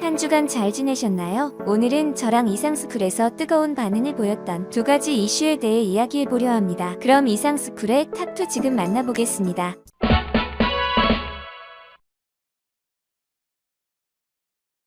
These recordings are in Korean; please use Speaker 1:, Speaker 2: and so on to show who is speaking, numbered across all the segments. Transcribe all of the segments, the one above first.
Speaker 1: 한 주간 잘 지내셨나요? 오늘은 저랑 이상스쿨에서 뜨거운 반응을 보였던 두 가지 이슈에 대해 이야기해보려 합니다. 그럼 이상스쿨의 탑2 지금 만나보겠습니다.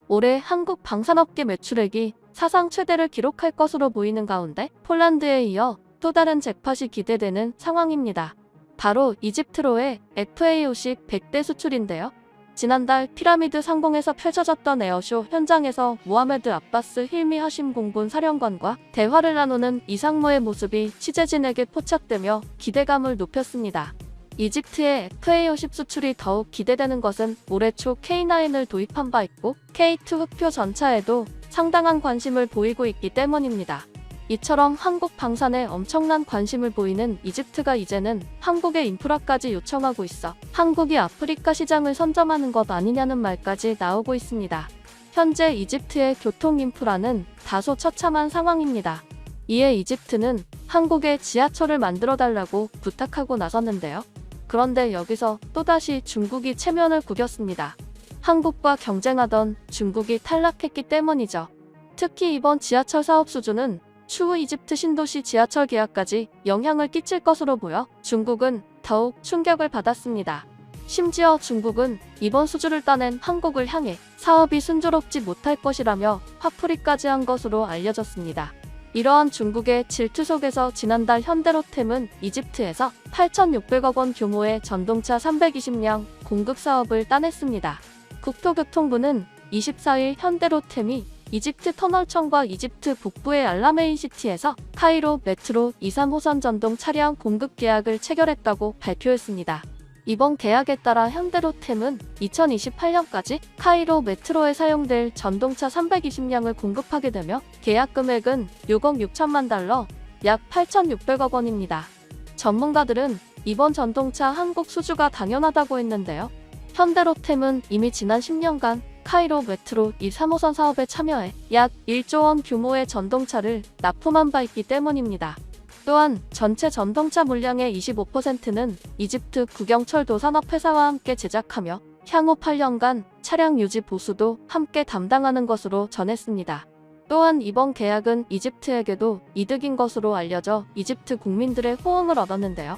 Speaker 2: 올해 한국 방산업계 매출액이 사상 최대를 기록할 것으로 보이는 가운데 폴란드에 이어 또 다른 잭팟이 기대되는 상황입니다. 바로 이집트로의 FA50 100대 수출인데요. 지난달 피라미드 상공에서 펼쳐졌던 에어쇼 현장에서 모하메드 아바스 힐미 하심 공군 사령관과 대화를 나누는 이상무의 모습이 취재진에게 포착되며 기대감을 높였습니다. 이집트의 FA50 수출이 더욱 기대되는 것은 올해 초 K9을 도입한 바 있고 K2 흑표 전차에도 상당한 관심을 보이고 있기 때문입니다. 이처럼 한국 방산에 엄청난 관심을 보이는 이집트가 이제는 한국의 인프라까지 요청하고 있어 한국이 아프리카 시장을 선점하는 것 아니냐는 말까지 나오고 있습니다. 현재 이집트의 교통 인프라는 다소 처참한 상황입니다. 이에 이집트는 한국에 지하철을 만들어달라고 부탁하고 나섰는데요. 그런데 여기서 또다시 중국이 체면을 구겼습니다. 한국과 경쟁하던 중국이 탈락했기 때문이죠. 특히 이번 지하철 사업 수주는 추후 이집트 신도시 지하철 계약까지 영향을 끼칠 것으로 보여 중국은 더욱 충격을 받았습니다. 심지어 중국은 이번 수주를 따낸 한국을 향해 사업이 순조롭지 못할 것이라며 화풀이까지 한 것으로 알려졌습니다. 이러한 중국의 질투 속에서 지난달 현대로템은 이집트에서 8,600억 원 규모의 전동차 320량 공급 사업을 따냈습니다. 국토교통부는 24일 현대로템이 이집트 터널청과 이집트 북부의 알라메인시티에서 카이로 메트로 2, 3호선 전동 차량 공급 계약을 체결했다고 발표했습니다. 이번 계약에 따라 현대로템은 2028년까지 카이로 메트로에 사용될 전동차 320량을 공급하게 되며 계약 금액은 6억 6천만 달러, 약 8,600억 원입니다. 전문가들은 이번 전동차 한국 수주가 당연하다고 했는데요. 현대로템은 이미 지난 10년간 카이로 메트로 2, 3호선 사업에 참여해 약 1조 원 규모의 전동차를 납품한 바 있기 때문입니다. 또한 전체 전동차 물량의 25%는 이집트 국영철도 산업회사와 함께 제작하며 향후 8년간 차량 유지 보수도 함께 담당하는 것으로 전했습니다. 또한 이번 계약은 이집트에게도 이득인 것으로 알려져 이집트 국민들의 호응을 얻었는데요.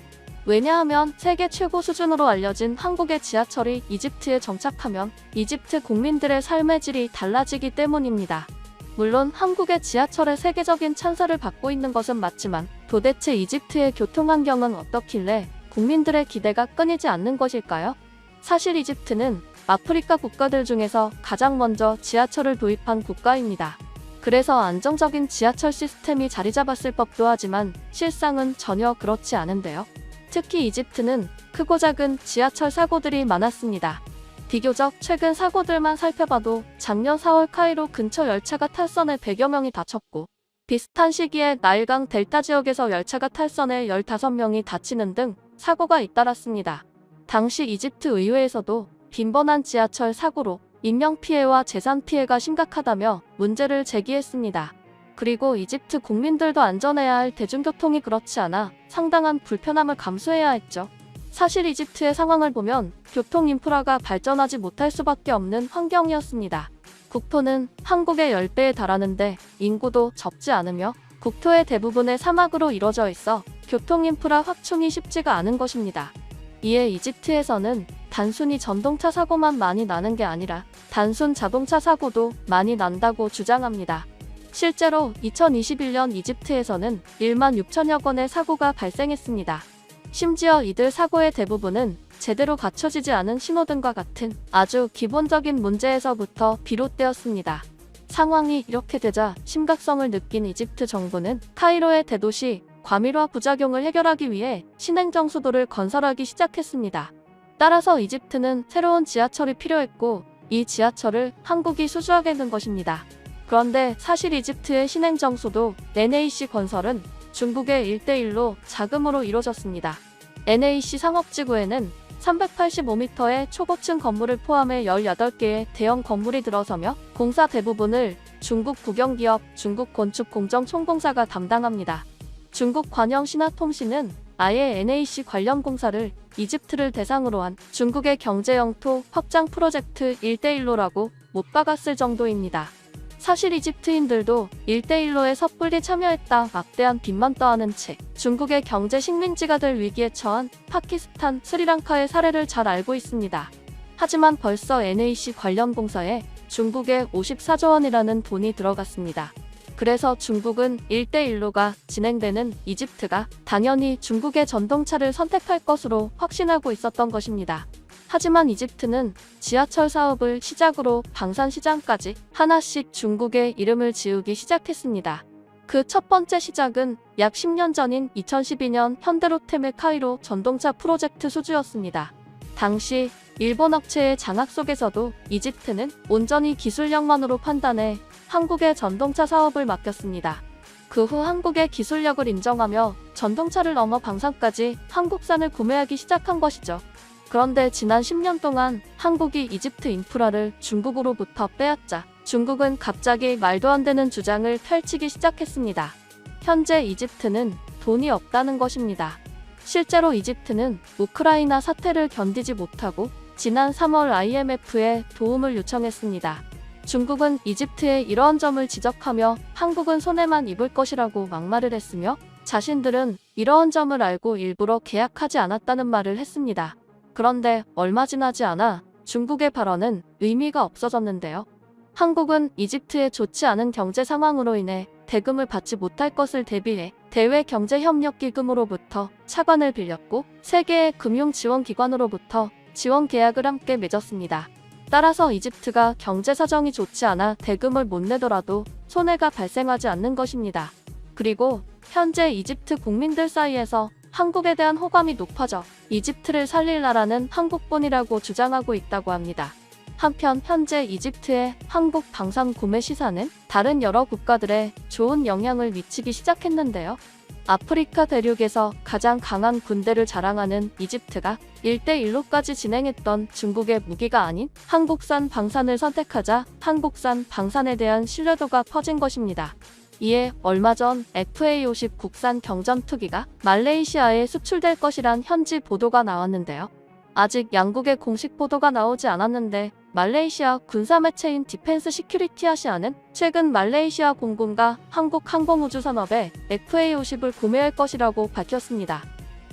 Speaker 2: 왜냐하면 세계 최고 수준으로 알려진 한국의 지하철이 이집트에 정착하면 이집트 국민들의 삶의 질이 달라지기 때문입니다. 물론 한국의 지하철의 세계적인 찬사를 받고 있는 것은 맞지만 도대체 이집트의 교통 환경은 어떻길래 국민들의 기대가 끊이지 않는 것일까요? 사실 이집트는 아프리카 국가들 중에서 가장 먼저 지하철을 도입한 국가입니다. 그래서 안정적인 지하철 시스템이 자리 잡았을 법도 하지만 실상은 전혀 그렇지 않은데요. 특히 이집트는 크고 작은 지하철 사고들이 많았습니다. 비교적 최근 사고들만 살펴봐도 작년 4월 카이로 근처 열차가 탈선해 100여 명이 다쳤고 비슷한 시기에 나일강 델타 지역에서 열차가 탈선해 15명이 다치는 등 사고가 잇따랐습니다. 당시 이집트 의회에서도 빈번한 지하철 사고로 인명피해와 재산피해가 심각하다며 문제를 제기했습니다. 그리고 이집트 국민들도 안전해야 할 대중교통이 그렇지 않아 상당한 불편함을 감수해야 했죠. 사실 이집트의 상황을 보면 교통 인프라가 발전하지 못할 수밖에 없는 환경이었습니다. 국토는 한국의 10배에 달하는데 인구도 적지 않으며 국토의 대부분의 사막으로 이뤄져 있어 교통 인프라 확충이 쉽지가 않은 것입니다. 이에 이집트에서는 단순히 전동차 사고만 많이 나는 게 아니라 단순 자동차 사고도 많이 난다고 주장합니다. 실제로 2021년 이집트에서는 1만 6천여 건의 사고가 발생했습니다. 심지어 이들 사고의 대부분은 제대로 갖춰지지 않은 신호등과 같은 아주 기본적인 문제에서부터 비롯되었습니다. 상황이 이렇게 되자 심각성을 느낀 이집트 정부는 카이로의 대도시 과밀화 부작용을 해결하기 위해 신행정수도를 건설하기 시작했습니다. 따라서 이집트는 새로운 지하철이 필요했고 이 지하철을 한국이 수주하게 된 것입니다. 그런데 사실 이집트의 신행정수도 NAC 건설은 중국의 1대1로 자금으로 이루어졌습니다. NAC 상업지구에는 385m의 초고층 건물을 포함해 18개의 대형 건물이 들어서며 공사 대부분을 중국 국영기업 중국건축공정총공사가 담당합니다. 중국 관영신화통신은 아예 NAC 관련 공사를 이집트를 대상으로 한 중국의 경제 영토 확장 프로젝트 1대1로라고 못 박았을 정도입니다. 사실 이집트인들도 1대1로의 섣불리 참여했다 막대한 빚만 떠안은 채 중국의 경제 식민지가 될 위기에 처한 파키스탄, 스리랑카의 사례를 잘 알고 있습니다. 하지만 벌써 NAC 관련 공사에 중국의 54조 원이라는 돈이 들어갔습니다. 그래서 중국은 1대1로가 진행되는 이집트가 당연히 중국의 전동차를 선택할 것으로 확신하고 있었던 것입니다. 하지만 이집트는 지하철 사업을 시작으로 방산시장까지 하나씩 중국의 이름을 지우기 시작했습니다. 그 첫 번째 시작은 약 10년 전인 2012년 현대로템의 카이로 전동차 프로젝트 수주였습니다. 당시 일본 업체의 장악 속에서도 이집트는 온전히 기술력만으로 판단해 한국의 전동차 사업을 맡겼습니다. 그 후 한국의 기술력을 인정하며 전동차를 넘어 방산까지 한국산을 구매하기 시작한 것이죠. 그런데 지난 10년 동안 한국이 이집트 인프라를 중국으로부터 빼앗자 중국은 갑자기 말도 안 되는 주장을 펼치기 시작했습니다. 현재 이집트는 돈이 없다는 것입니다. 실제로 이집트는 우크라이나 사태를 견디지 못하고 지난 3월 IMF에 도움을 요청했습니다. 중국은 이집트의 이러한 점을 지적하며 한국은 손해만 입을 것이라고 막말을 했으며 자신들은 이러한 점을 알고 일부러 계약하지 않았다는 말을 했습니다. 그런데 얼마 지나지 않아 중국의 발언은 의미가 없어졌는데요. 한국은 이집트의 좋지 않은 경제 상황으로 인해 대금을 받지 못할 것을 대비해 대외경제협력기금으로부터 차관을 빌렸고 세계의 금융지원기관으로부터 지원 계약을 함께 맺었습니다. 따라서 이집트가 경제 사정이 좋지 않아 대금을 못 내더라도 손해가 발생하지 않는 것입니다. 그리고 현재 이집트 국민들 사이에서 한국에 대한 호감이 높아져 이집트를 살릴 나라는 한국뿐이라고 주장하고 있다고 합니다. 한편 현재 이집트의 한국 방산 구매 시사는 다른 여러 국가들에 좋은 영향을 미치기 시작했는데요. 아프리카 대륙에서 가장 강한 군대를 자랑하는 이집트가 1대1로까지 진행했던 중국의 무기가 아닌 한국산 방산을 선택하자 한국산 방산에 대한 신뢰도가 퍼진 것입니다. 이에 얼마 전 FA50 국산 경전투기가 말레이시아에 수출될 것이란 현지 보도가 나왔는데요. 아직 양국의 공식 보도가 나오지 않았는데 말레이시아 군사매체인 디펜스 시큐리티 아시아는 최근 말레이시아 공군과 한국 항공우주산업에 FA50을 구매할 것이라고 밝혔습니다.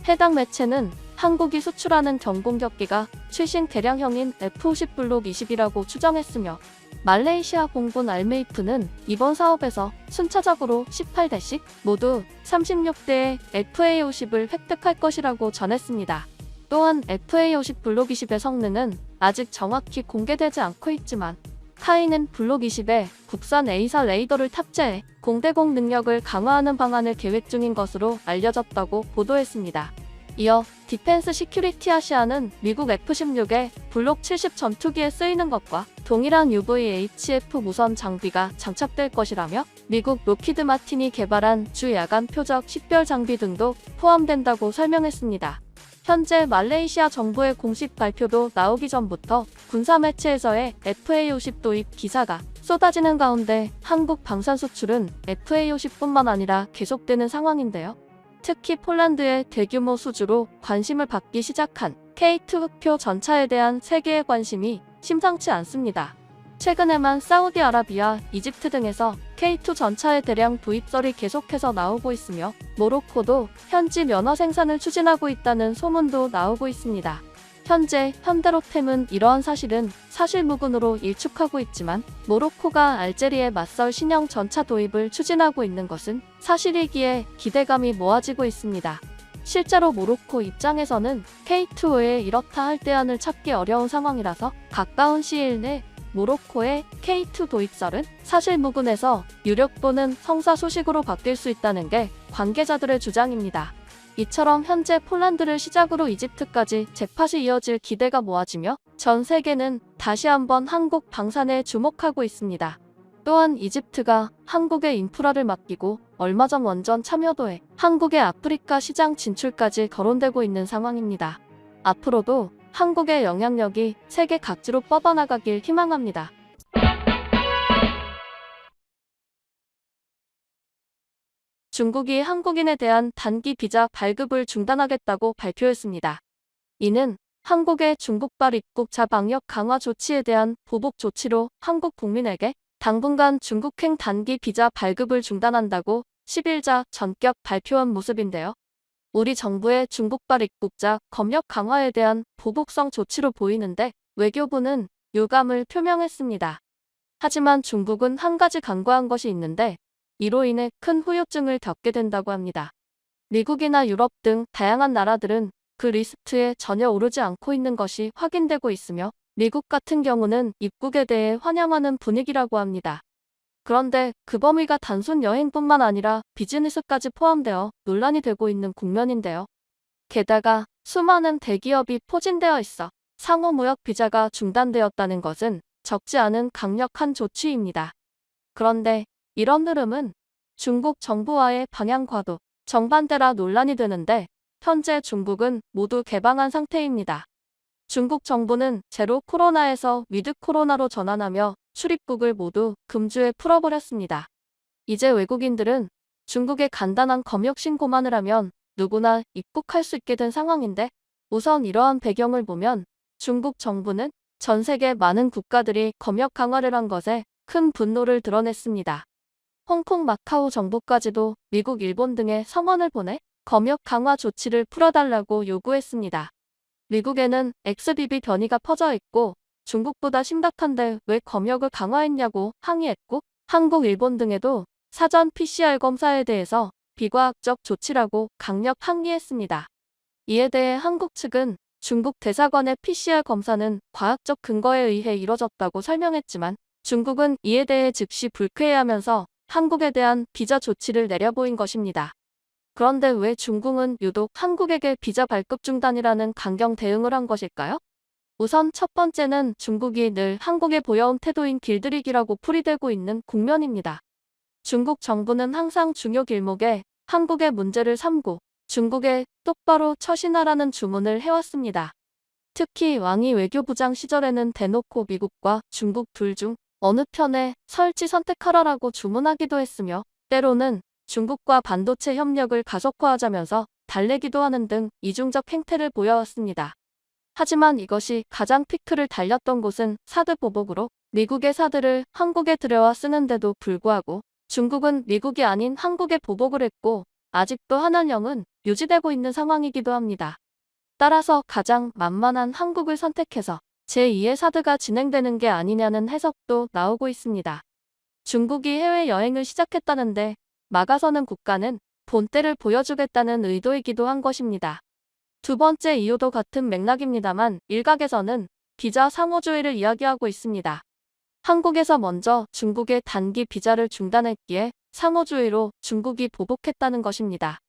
Speaker 2: 해당 매체는 한국이 수출하는 경공격기가 최신 개량형인 F50 블록 20이라고 추정했으며 말레이시아 공군 알메이프는 이번 사업에서 순차적으로 18대씩 모두 36대의 FA50을 획득할 것이라고 전했습니다. 또한 FA50 블록 20의 성능은 아직 정확히 공개되지 않고 있지만 카이는 블록 20에 국산 A사 레이더를 탑재해 공대공 능력을 강화하는 방안을 계획 중인 것으로 알려졌다고 보도했습니다. 이어 디펜스 시큐리티 아시아는 미국 F-16의 블록 70 전투기에 쓰이는 것과 동일한 UVHF 무선 장비가 장착될 것이라며 미국 로키드 마틴이 개발한 주야간 표적 식별 장비 등도 포함된다고 설명했습니다. 현재 말레이시아 정부의 공식 발표도 나오기 전부터 군사매체에서의 FA50 도입 기사가 쏟아지는 가운데 한국 방산 수출은 FA50뿐만 아니라 계속되는 상황인데요. 특히 폴란드의 대규모 수주로 관심을 받기 시작한 K2 흑표 전차에 대한 세계의 관심이 심상치 않습니다. 최근에만 사우디아라비아, 이집트 등에서 K2 전차의 대량 도입설이 계속해서 나오고 있으며 모로코도 현지 면허 생산을 추진하고 있다는 소문도 나오고 있습니다. 현재 현대로템은 이러한 사실은 사실무근으로 일축하고 있지만 모로코가 알제리에 맞설 신형 전차 도입을 추진하고 있는 것은 사실이기에 기대감이 모아지고 있습니다. 실제로 모로코 입장에서는 K2 외에 이렇다 할 대안을 찾기 어려운 상황이라서 가까운 시일 내 모로코의 K2 도입설은 사실무근에서 유력 또는 성사 소식으로 바뀔 수 있다는 게 관계자들의 주장입니다. 이처럼 현재 폴란드를 시작으로 이집트까지 잭팟이 이어질 기대가 모아지며 전 세계는 다시 한번 한국 방산에 주목하고 있습니다. 또한 이집트가 한국의 인프라를 맡기고 얼마 전 원전 참여도에 한국의 아프리카 시장 진출까지 거론되고 있는 상황입니다. 앞으로도 한국의 영향력이 세계 각지로 뻗어나가길 희망합니다. 중국이 한국인에 대한 단기 비자 발급을 중단하겠다고 발표했습니다. 이는 한국의 중국발 입국자 방역 강화 조치에 대한 보복 조치로 한국 국민에게 당분간 중국행 단기 비자 발급을 중단한다고 10일자 전격 발표한 모습인데요. 우리 정부의 중국발 입국자 검역 강화에 대한 보복성 조치로 보이는데 외교부는 유감을 표명했습니다. 하지만 중국은 한 가지 간과한 것이 있는데 이로 인해 큰 후유증을 겪게 된다고 합니다. 미국이나 유럽 등 다양한 나라들은 그 리스트에 전혀 오르지 않고 있는 것이 확인되고 있으며 미국 같은 경우는 입국에 대해 환영하는 분위기라고 합니다. 그런데 그 범위가 단순 여행뿐만 아니라 비즈니스까지 포함되어 논란이 되고 있는 국면인데요. 게다가 수많은 대기업이 포진되어 있어 상호 무역 비자가 중단되었다는 것은 적지 않은 강력한 조치입니다. 그런데 이런 흐름은 중국 정부와의 방향과도 정반대라 논란이 되는데 현재 중국은 모두 개방한 상태입니다. 중국 정부는 제로 코로나에서 위드 코로나로 전환하며 출입국을 모두 금주에 풀어버렸습니다. 이제 외국인들은 중국에 간단한 검역 신고만을 하면 누구나 입국할 수 있게 된 상황인데 우선 이러한 배경을 보면 중국 정부는 전 세계 많은 국가들이 검역 강화를 한 것에 큰 분노를 드러냈습니다. 홍콩, 마카오 정부까지도 미국, 일본 등에 성원을 보내 검역 강화 조치를 풀어달라고 요구했습니다. 미국에는 XBB 변이가 퍼져 있고 중국보다 심각한데 왜 검역을 강화했냐고 항의했고 한국, 일본 등에도 사전 PCR 검사에 대해서 비과학적 조치라고 강력 항의했습니다. 이에 대해 한국 측은 중국 대사관의 PCR 검사는 과학적 근거에 의해 이뤄졌다고 설명했지만 중국은 이에 대해 즉시 불쾌해하면서 한국에 대한 비자 조치를 내려보인 것입니다. 그런데 왜 중국은 유독 한국에게 비자 발급 중단이라는 강경 대응을 한 것일까요? 우선 첫 번째는 중국이 늘 한국에 보여온 태도인 길들이기라고 풀이되고 있는 국면입니다. 중국 정부는 항상 중요 길목에 한국의 문제를 삼고 중국에 똑바로 처신하라는 주문을 해왔습니다. 특히 왕이 외교부장 시절에는 대놓고 미국과 중국 둘 중 어느 편에 설지 선택하라라고 주문하기도 했으며 때로는 중국과 반도체 협력을 가속화하자면서 달래기도 하는 등 이중적 행태를 보여왔습니다. 하지만 이것이 가장 피크를 달렸던 곳은 사드 보복으로 미국의 사드를 한국에 들여와 쓰는데도 불구하고 중국은 미국이 아닌 한국에 보복을 했고 아직도 한한령은 유지되고 있는 상황이기도 합니다. 따라서 가장 만만한 한국을 선택해서 제2의 사드가 진행되는 게 아니냐는 해석도 나오고 있습니다. 중국이 해외여행을 시작했다는데 막아서는 국가는 본때를 보여주겠다는 의도이기도 한 것입니다. 두 번째 이유도 같은 맥락입니다만 일각에서는 비자 상호주의를 이야기하고 있습니다. 한국에서 먼저 중국의 단기 비자를 중단했기에 상호주의로 중국이 보복했다는 것입니다.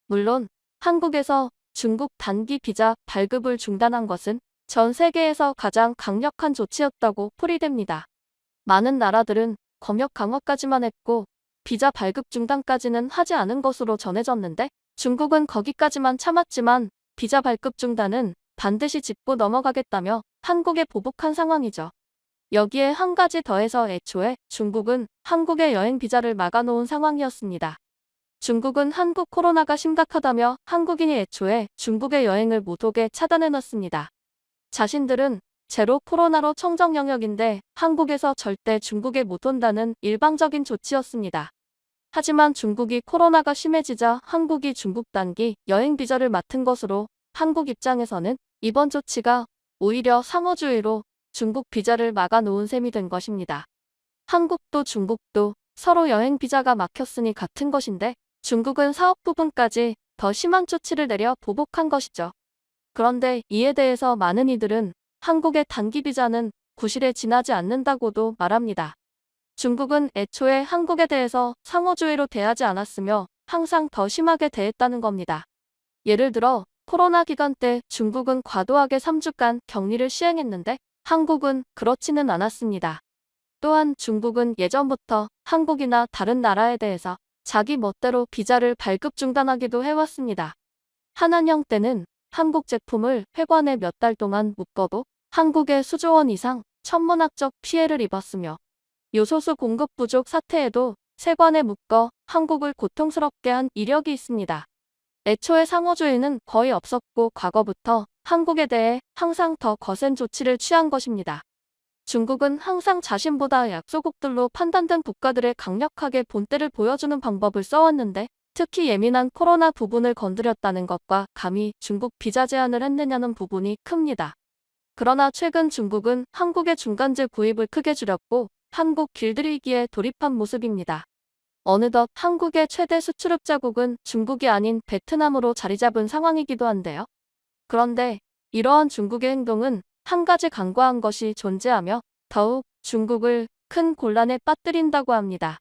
Speaker 2: 물론 한국에서 중국 단기 비자 발급을 중단한 것은 전 세계에서 가장 강력한 조치였다고 풀이됩니다. 많은 나라들은 검역 강화까지만 했고 비자 발급 중단까지는 하지 않은 것으로 전해졌는데 중국은 거기까지만 참았지만 비자 발급 중단은 반드시 짚고 넘어가겠다며 한국에 보복한 상황이죠. 여기에 한 가지 더해서 애초에 중국은 한국의 여행 비자를 막아놓은 상황이었습니다. 중국은 한국 코로나가 심각하다며 한국인이 애초에 중국의 여행을 못 오게 차단해놨습니다. 자신들은 제로 코로나로 청정 영역인데 한국에서 절대 중국에 못 온다는 일방적인 조치였습니다. 하지만 중국이 코로나가 심해지자 한국이 중국 단기 여행 비자를 맡은 것으로 한국 입장에서는 이번 조치가 오히려 상호주의로 중국 비자를 막아놓은 셈이 된 것입니다. 한국도 중국도 서로 여행 비자가 막혔으니 같은 것인데 중국은 사업 부분까지 더 심한 조치를 내려 보복한 것이죠. 그런데 이에 대해서 많은 이들은 한국의 단기 비자는 구실에 지나지 않는다고도 말합니다. 중국은 애초에 한국에 대해서 상호주의로 대하지 않았으며 항상 더 심하게 대했다는 겁니다. 예를 들어 코로나 기간 때 중국은 과도하게 3주간 격리를 시행했는데 한국은 그렇지는 않았습니다. 또한 중국은 예전부터 한국이나 다른 나라에 대해서 자기 멋대로 비자를 발급 중단하기도 해왔습니다. 한한령 때는 한국 제품을 회관에 몇 달 동안 묶어도 한국에 수조 원 이상 천문학적 피해를 입었으며 요소수 공급 부족 사태에도 세관에 묶어 한국을 고통스럽게 한 이력이 있습니다. 애초에 상호주의는 거의 없었고 과거부터 한국에 대해 항상 더 거센 조치를 취한 것입니다. 중국은 항상 자신보다 약소국들로 판단된 국가들에 강력하게 본때를 보여주는 방법을 써왔는데 특히 예민한 코로나 부분을 건드렸다는 것과 감히 중국 비자 제한을 했느냐는 부분이 큽니다. 그러나 최근 중국은 한국의 중간재 구입을 크게 줄였고 한국 길들이기에 돌입한 모습입니다. 어느덧 한국의 최대 수출입자국은 중국이 아닌 베트남으로 자리 잡은 상황이기도 한데요. 그런데 이러한 중국의 행동은 한 가지 간과한 것이 존재하며 더욱 중국을 큰 곤란에 빠뜨린다고 합니다.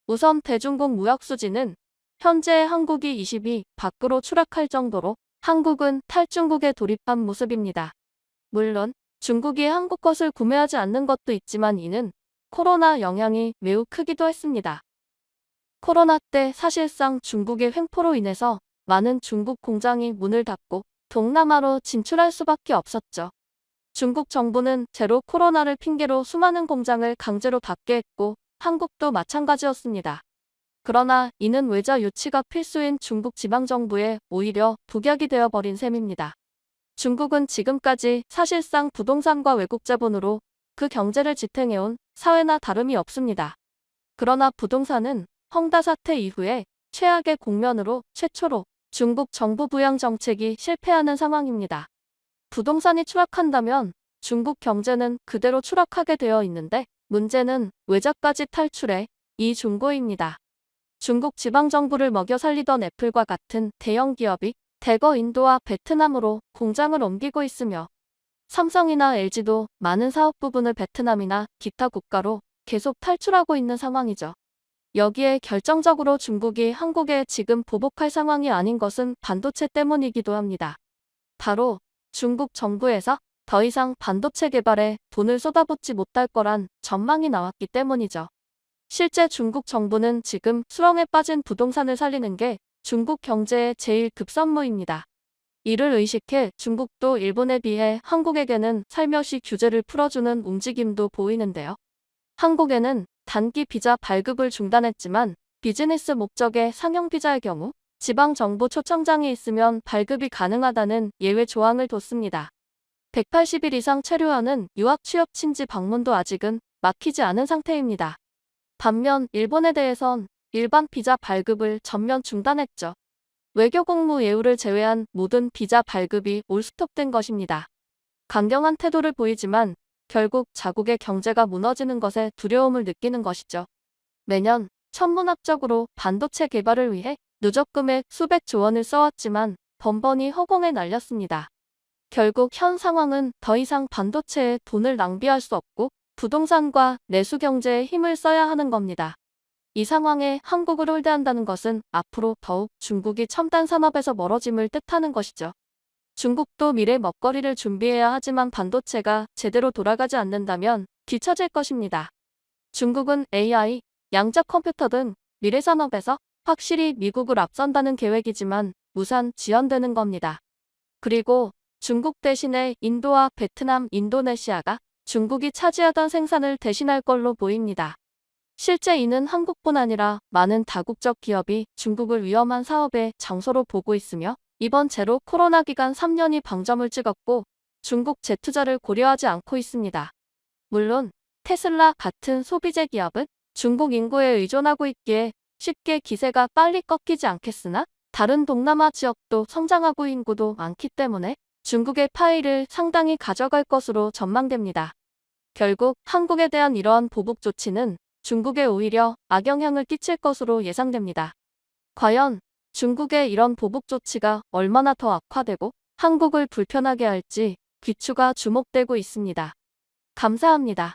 Speaker 2: 우선 대중국 무역 수지는 현재 한국이 20위 밖으로 추락할 정도로 한국은 탈중국에 돌입한 모습입니다. 물론 중국이 한국 것을 구매하지 않는 것도 있지만 이는 코로나 영향이 매우 크기도 했습니다. 코로나 때 사실상 중국의 횡포로 인해서 많은 중국 공장이 문을 닫고 동남아로 진출할 수밖에 없었죠. 중국 정부는 제로 코로나를 핑계로 수많은 공장을 강제로 닫게 했고 한국도 마찬가지였습니다. 그러나 이는 외자 유치가 필수인 중국 지방정부에 오히려 독약이 되어버린 셈입니다. 중국은 지금까지 사실상 부동산과 외국 자본으로 그 경제를 지탱해온 사회나 다름이 없습니다. 그러나 부동산은 헝다 사태 이후에 최악의 국면으로 최초로 중국 정부 부양 정책이 실패하는 상황입니다. 부동산이 추락한다면 중국 경제는 그대로 추락하게 되어 있는데 문제는 외자까지 탈출해 이 중고입니다. 중국 지방정부를 먹여 살리던 애플과 같은 대형 기업이 대거 인도와 베트남으로 공장을 옮기고 있으며 삼성이나 LG도 많은 사업 부분을 베트남이나 기타 국가로 계속 탈출하고 있는 상황이죠. 여기에 결정적으로 중국이 한국에 지금 보복할 상황이 아닌 것은 반도체 때문이기도 합니다. 바로 중국 정부에서 더 이상 반도체 개발에 돈을 쏟아붓지 못할 거란 전망이 나왔기 때문이죠. 실제 중국 정부는 지금 수렁에 빠진 부동산을 살리는 게 중국 경제의 제일 급선무입니다. 이를 의식해 중국도 일본에 비해 한국에게는 살며시 규제를 풀어주는 움직임도 보이는데요. 한국에는 단기 비자 발급을 중단했지만 비즈니스 목적의 상용 비자의 경우 지방정부 초청장이 있으면 발급이 가능하다는 예외 조항을 뒀습니다. 180일 이상 체류하는 유학 취업 친지 방문도 아직은 막히지 않은 상태입니다. 반면 일본에 대해선 일반 비자 발급을 전면 중단했죠. 외교 공무 예우를 제외한 모든 비자 발급이 올스톱된 것입니다. 강경한 태도를 보이지만 결국 자국의 경제가 무너지는 것에 두려움을 느끼는 것이죠. 매년 천문학적으로 반도체 개발을 위해 누적 금액 수백조 원을 써왔지만 번번이 허공에 날렸습니다. 결국 현 상황은 더 이상 반도체에 돈을 낭비할 수 없고 부동산과 내수 경제에 힘을 써야 하는 겁니다. 이 상황에 한국을 홀대한다는 것은 앞으로 더욱 중국이 첨단 산업에서 멀어짐을 뜻하는 것이죠. 중국도 미래 먹거리를 준비해야 하지만 반도체가 제대로 돌아가지 않는다면 뒤처질 것입니다. 중국은 AI, 양적 컴퓨터 등 미래 산업에서 확실히 미국을 앞선다는 계획이지만 무산 지연되는 겁니다. 그리고 중국 대신에 인도와 베트남, 인도네시아가 중국이 차지하던 생산을 대신할 걸로 보입니다. 실제 이는 한국뿐 아니라 많은 다국적 기업이 중국을 위험한 사업의 장소로 보고 있으며 이번 제로 코로나 기간 3년이 방점을 찍었고 중국 재투자를 고려하지 않고 있습니다. 물론 테슬라 같은 소비재 기업은 중국 인구에 의존하고 있기에 쉽게 기세가 빨리 꺾이지 않겠으나 다른 동남아 지역도 성장하고 인구도 많기 때문에 중국의 파이를 상당히 가져갈 것으로 전망됩니다. 결국 한국에 대한 이러한 보복 조치는 중국에 오히려 악영향을 끼칠 것으로 예상됩니다. 과연 중국의 이런 보복 조치가 얼마나 더 악화되고 한국을 불편하게 할지 귀추가 주목되고 있습니다. 감사합니다.